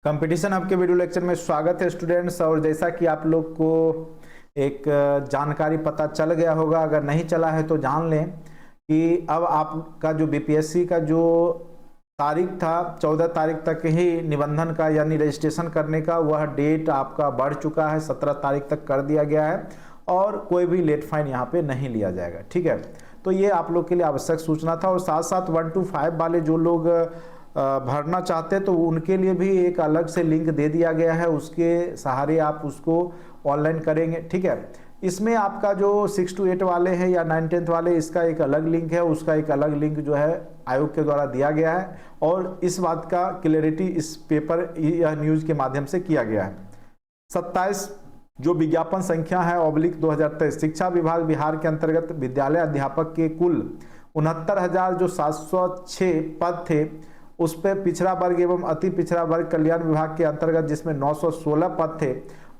Competition आपके video lecture में स्वागत है स्टूडेंट्स। और जैसा कि आप लोग को एक जानकारी पता चल गया होगा, अगर नहीं चला है तो जान लें कि अब आपका जो बीपीएससी का जो तारीख था 14 तारीख तक ही निबंधन का यानी रजिस्ट्रेशन करने का, वह डेट आपका बढ़ चुका है, 17 तारीख तक कर दिया गया है और कोई भी लेट फाइन यहाँ पे नहीं लिया जाएगा। ठीक है, तो ये आप लोग के लिए आवश्यक सूचना था। और साथ साथ 1 to 5 वाले जो लोग भरना चाहते हैं तो उनके लिए भी एक अलग से लिंक दे दिया गया है, उसके सहारे आप उसको ऑनलाइन करेंगे। ठीक है, इसमें आपका जो 6 to 8 वाले हैं या 9-10 वाले, इसका एक अलग लिंक है, उसका एक अलग लिंक जो है आयोग के द्वारा दिया गया है और इस बात का क्लैरिटी इस पेपर या न्यूज के माध्यम से किया गया है। 27 जो विज्ञापन संख्या है /2023 शिक्षा विभाग बिहार के अंतर्गत विद्यालय अध्यापक के कुल 69,000 जो 706 पद थे, उस पर पिछड़ा वर्ग एवं अति पिछड़ा वर्ग कल्याण विभाग के अंतर्गत जिसमें 916 पद थे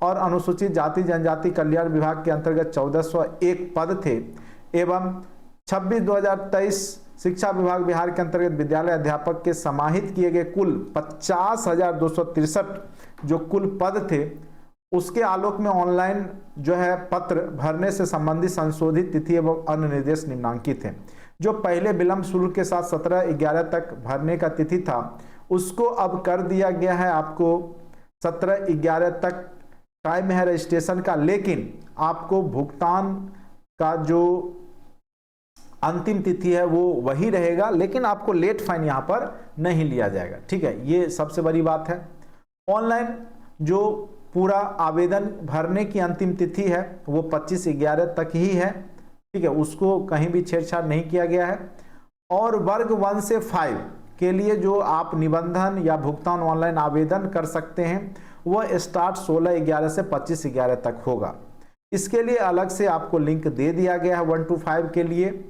और अनुसूचित जाति जनजाति कल्याण विभाग के अंतर्गत 1401 पद थे एवं 26/2023 शिक्षा विभाग बिहार के अंतर्गत विद्यालय अध्यापक के समाहित किए गए कुल 50,263 जो कुल पद थे, उसके आलोक में ऑनलाइन जो है पत्र भरने से संबंधित संशोधित तिथि एवं अन्य निर्देश निम्नांकित है। जो पहले विलंब शुल्क के साथ 17/11 तक भरने का तिथि था, उसको अब कर दिया गया है आपको 17/11 तक टाइम है रजिस्ट्रेशन का, लेकिन आपको भुगतान का जो अंतिम तिथि है वो वही रहेगा, लेकिन आपको लेट फाइन यहां पर नहीं लिया जाएगा। ठीक है, ये सबसे बड़ी बात है। ऑनलाइन जो पूरा आवेदन भरने की अंतिम तिथि है वो 25/11 तक ही है। ठीक है, उसको कहीं भी छेड़छाड़ नहीं किया गया है। और वर्ग 1 से 5 के लिए जो आप निबंधन या भुगतान ऑनलाइन आवेदन कर सकते हैं वह स्टार्ट 16/11 से 25/11 तक होगा। इसके लिए अलग से आपको लिंक दे दिया गया है 1 to 5 के लिए,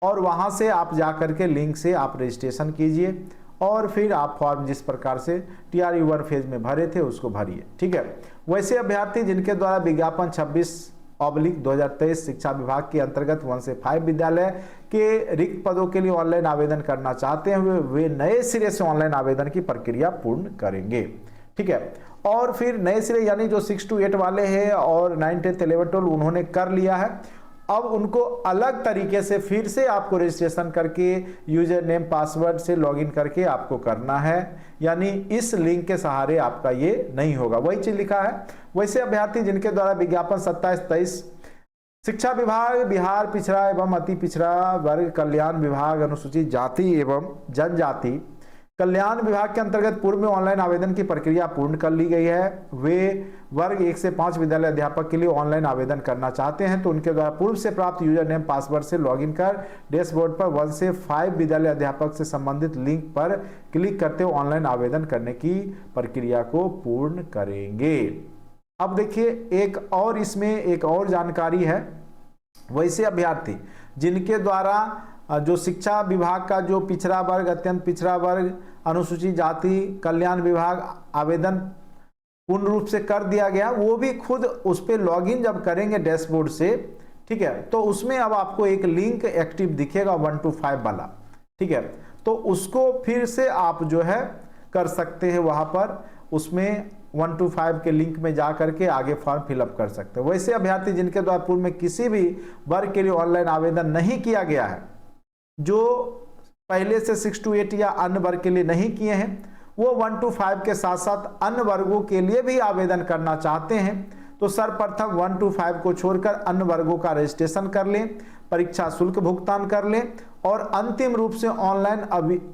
और वहां से आप जा करके लिंक से आप रजिस्ट्रेशन कीजिए और फिर आप फॉर्म जिस प्रकार से TRU 1 फेज में भरे थे उसको भरिए। ठीक है, वैसे अभ्यर्थी जिनके द्वारा विज्ञापन 26/2023 शिक्षा विभाग के अंतर्गत 1 से 5 विद्यालय के रिक्त पदों के लिए ऑनलाइन आवेदन करना चाहते हैं वे नए सिरे से ऑनलाइन आवेदन की प्रक्रिया पूर्ण करेंगे। ठीक है, और फिर नए सिरे यानी जो 6 to 8 वाले हैं और 9, 10, 11, 12 उन्होंने कर लिया है, अब उनको अलग तरीके से फिर से आपको रजिस्ट्रेशन करके यूजर नेम पासवर्ड से लॉगिन करके आपको करना है, यानी इस लिंक के सहारे आपका ये नहीं होगा। वही चीज लिखा है। वैसे अभ्यर्थी जिनके द्वारा विज्ञापन 27-23 शिक्षा विभाग बिहार पिछड़ा एवं अति पिछड़ा वर्ग कल्याण विभाग अनुसूचित जाति एवं जनजाति कल्याण विभाग के अंतर्गत पूर्व में ऑनलाइन आवेदन की प्रक्रिया पूर्ण कर ली गई है, वे वर्ग 1 से 5 विद्यालय अध्यापक के लिए ऑनलाइन आवेदन करना चाहते हैं तो उनके द्वारा पूर्व से प्राप्त यूजर नेम पासवर्ड से लॉगिन कर डैशबोर्ड पर 1 से 5 विद्यालय अध्यापक से संबंधित लिंक पर क्लिक करते हुए ऑनलाइन आवेदन करने की प्रक्रिया को पूर्ण करेंगे। अब देखिए एक और इसमें एक और जानकारी है। वैसे अभ्यर्थी जिनके द्वारा जो शिक्षा विभाग का जो पिछड़ा वर्ग अत्यंत पिछड़ा वर्ग अनुसूचित जाति कल्याण विभाग आवेदन पूर्ण रूप से कर दिया गया, वो भी खुद उस पर लॉगिन जब करेंगे डैशबोर्ड से, ठीक है, तो उसमें अब आपको एक लिंक एक्टिव दिखेगा 1 to 5 वाला। ठीक है, तो उसको फिर से आप जो है कर सकते हैं, वहां पर उसमें 1 to 5 के लिंक में जा करके आगे फॉर्म फिलअप कर सकते हैं। वैसे अभ्यर्थी जिनके द्वारा पूर्व में किसी भी वर्ग के लिए ऑनलाइन आवेदन नहीं किया गया है, जो पहले से 6 to 8 या अन्य वर्ग के लिए नहीं किए हैं, वो 1 to 5 के साथ साथ अन्य वर्गों के लिए भी आवेदन करना चाहते हैं तो सर्वप्रथम 1 to 5 को छोड़कर अन्य वर्गों का रजिस्ट्रेशन कर लें, परीक्षा शुल्क भुगतान कर लें और अंतिम रूप से ऑनलाइन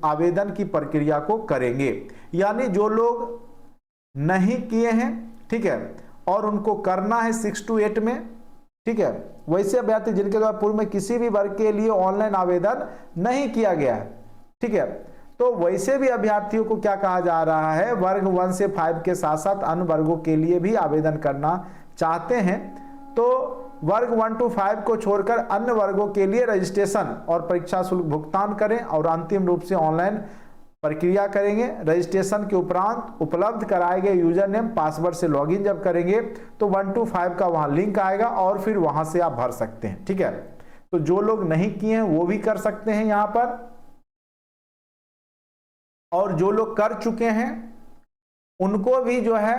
आवेदन की प्रक्रिया को करेंगे। यानी जो लोग नहीं किए हैं, ठीक है, और उनको करना है 6 to 8 में, ठीक है, वैसे अभ्यर्थी जिनके द्वारा पूर्व में किसी भी वर्ग के लिए ऑनलाइन आवेदन नहीं किया गया है, ठीक है, तो वैसे भी अभ्यर्थियों को क्या कहा जा रहा है, वर्ग 1 से 5 के साथ साथ अन्य वर्गों के लिए भी आवेदन करना चाहते हैं तो वर्ग 1 to 5 को छोड़कर अन्य वर्गों के लिए रजिस्ट्रेशन और परीक्षा शुल्क भुगतान करें और अंतिम रूप से ऑनलाइन प्रक्रिया करेंगे। रजिस्ट्रेशन के उपरांत उपलब्ध कराए गए यूजर नेम पासवर्ड से लॉगिन जब करेंगे तो 1 to 5 का वहां लिंक आएगा और फिर वहां से आप भर सकते हैं। ठीक है, तो जो लोग नहीं किए हैं वो भी कर सकते हैं यहां पर, और जो लोग कर चुके हैं उनको भी जो है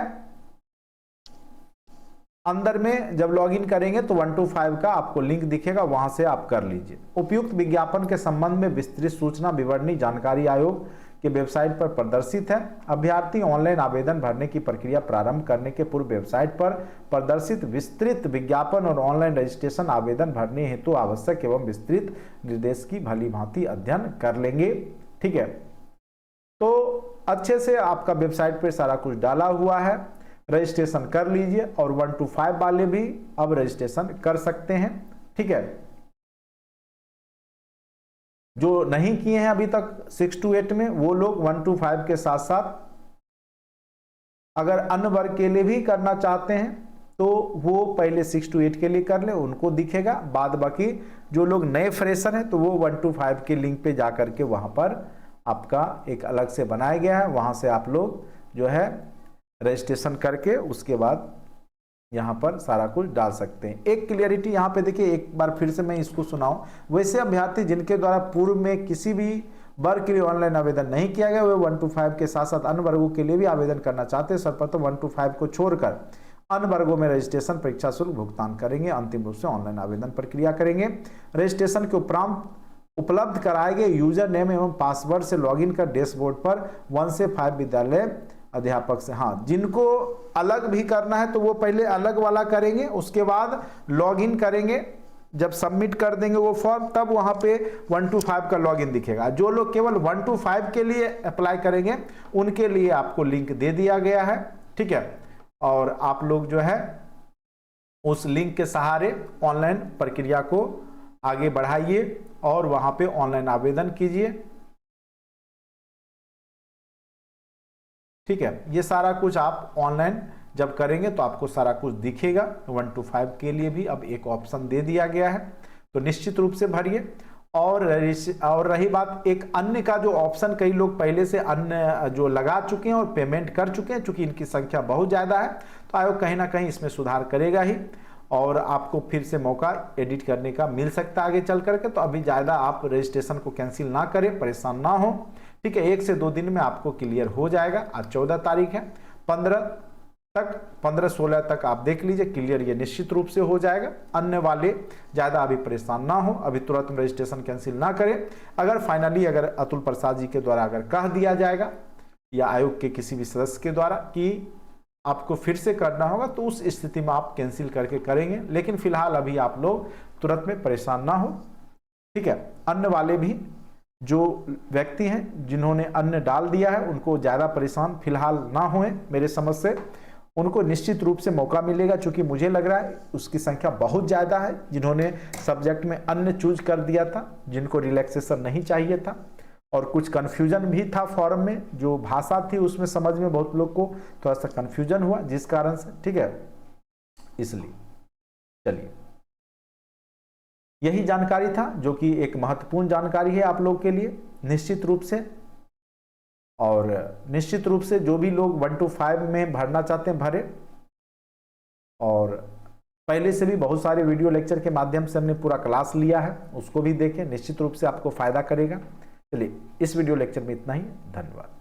अंदर में जब लॉगिन करेंगे तो 1 to 5 का आपको लिंक दिखेगा, वहां से आप कर लीजिए। उपयुक्त विज्ञापन के संबंध में विस्तृत सूचना विवरणी जानकारी आयोग के वेबसाइट पर प्रदर्शित है। अभ्यर्थी ऑनलाइन आवेदन भरने की प्रक्रिया प्रारंभ करने के पूर्व वेबसाइट पर प्रदर्शित विस्तृत विज्ञापन और ऑनलाइन रजिस्ट्रेशन आवेदन भरने हेतु आवश्यक एवं विस्तृत निर्देश की भली भांति अध्ययन कर लेंगे। ठीक है, तो अच्छे से आपका वेबसाइट पर सारा कुछ डाला हुआ है, रजिस्ट्रेशन कर लीजिए। और 1 to 5 वाले भी अब रजिस्ट्रेशन कर सकते हैं। ठीक है, जो नहीं किए हैं अभी तक 6 to 8 में, वो लोग 1 to 5 के साथ साथ अगर अन्य वर्ग के लिए भी करना चाहते हैं तो वो पहले 6 to 8 के लिए कर ले, उनको दिखेगा। बाद बाकी जो लोग नए फ्रेशर हैं तो वो 1 to 5 के लिंक पे जा करके वहां पर आपका एक अलग से बनाया गया है, वहां से आप लोग जो है रजिस्ट्रेशन करके उसके बाद यहाँ पर सारा कुछ डाल सकते हैं। एक क्लियरिटी यहाँ पे देखिए, एक बार फिर से मैं इसको सुनाऊं। वैसे अभ्यर्थी जिनके द्वारा पूर्व में किसी भी वर्ग के लिए ऑनलाइन आवेदन नहीं किया गया, वे 1 to 5 के साथ साथ अन्य वर्गों के लिए भी आवेदन करना चाहते हैं, सर्वप्रथम 1 to 5 को छोड़कर अन्य वर्गों में रजिस्ट्रेशन परीक्षा शुल्क भुगतान करेंगे। अंतिम रूप से ऑनलाइन आवेदन प्रक्रिया करेंगे। रजिस्ट्रेशन के उपरांत उपलब्ध कराए गए यूजर नेम एवं पासवर्ड से लॉगिन कर डैशबोर्ड पर 1 से 5 विद्यालय अध्यापक से, हाँ, जिनको अलग भी करना है तो वो पहले अलग वाला करेंगे, उसके बाद लॉगिन करेंगे। जब सबमिट कर देंगे वो फॉर्म, तब वहां पे 1 to 5 का लॉगिन दिखेगा। जो लोग केवल 1 to 5 के लिए अप्लाई करेंगे उनके लिए आपको लिंक दे दिया गया है। ठीक है, और आप लोग जो है उस लिंक के सहारे ऑनलाइन प्रक्रिया को आगे बढ़ाइए और वहां पे ऑनलाइन आवेदन कीजिए। ठीक है, ये सारा कुछ आप ऑनलाइन जब करेंगे तो आपको सारा कुछ दिखेगा। 1 to 5 के लिए भी अब एक ऑप्शन दे दिया गया है, तो निश्चित रूप से भरिए। और रही बात एक अन्य का, जो ऑप्शन कई लोग पहले से अन्य जो लगा चुके हैं और पेमेंट कर चुके हैं, चूंकि इनकी संख्या बहुत ज़्यादा है तो आयोग कहीं ना कहीं इसमें सुधार करेगा ही और आपको फिर से मौका एडिट करने का मिल सकता है आगे चल करके। तो अभी ज़्यादा आप रजिस्ट्रेशन को कैंसिल ना करें, परेशान ना हो। ठीक है, 1 से 2 दिन में आपको क्लियर हो जाएगा। आज 14 तारीख है, 15-16 तक आप देख लीजिए, क्लियर ये निश्चित रूप से हो जाएगा। अन्य वाले ज़्यादा अभी परेशान ना हो, अभी तुरंत रजिस्ट्रेशन कैंसिल ना करें। अगर फाइनली अगर अतुल प्रसाद जी के द्वारा अगर कह दिया जाएगा या आयोग के किसी भी सदस्य के द्वारा कि आपको फिर से करना होगा, तो उस स्थिति में आप कैंसिल करके करेंगे। लेकिन फिलहाल अभी आप लोग तुरंत में परेशान ना हो। ठीक है, अन्य वाले भी जो व्यक्ति हैं जिन्होंने अन्य डाल दिया है उनको ज़्यादा परेशान फिलहाल ना होए, मेरे समझ से उनको निश्चित रूप से मौका मिलेगा। चूंकि मुझे लग रहा है उसकी संख्या बहुत ज़्यादा है जिन्होंने सब्जेक्ट में अन्य चूज कर दिया था, जिनको रिलैक्सेशन नहीं चाहिए था और कुछ कन्फ्यूजन भी था फॉर्म में, जो भाषा थी उसमें समझ में बहुत लोग को थोड़ा सा कन्फ्यूजन हुआ जिस कारण से। ठीक है, इसलिए चलिए यही जानकारी था जो कि एक महत्वपूर्ण जानकारी है आप लोग के लिए निश्चित रूप से। और निश्चित रूप से जो भी लोग 1 to 5 में भरना चाहते हैं भरे, और पहले से भी बहुत सारे वीडियो लेक्चर के माध्यम से हमने पूरा क्लास लिया है, उसको भी देखें, निश्चित रूप से आपको फायदा करेगा। चलिए इस वीडियो लेक्चर में इतना ही, धन्यवाद।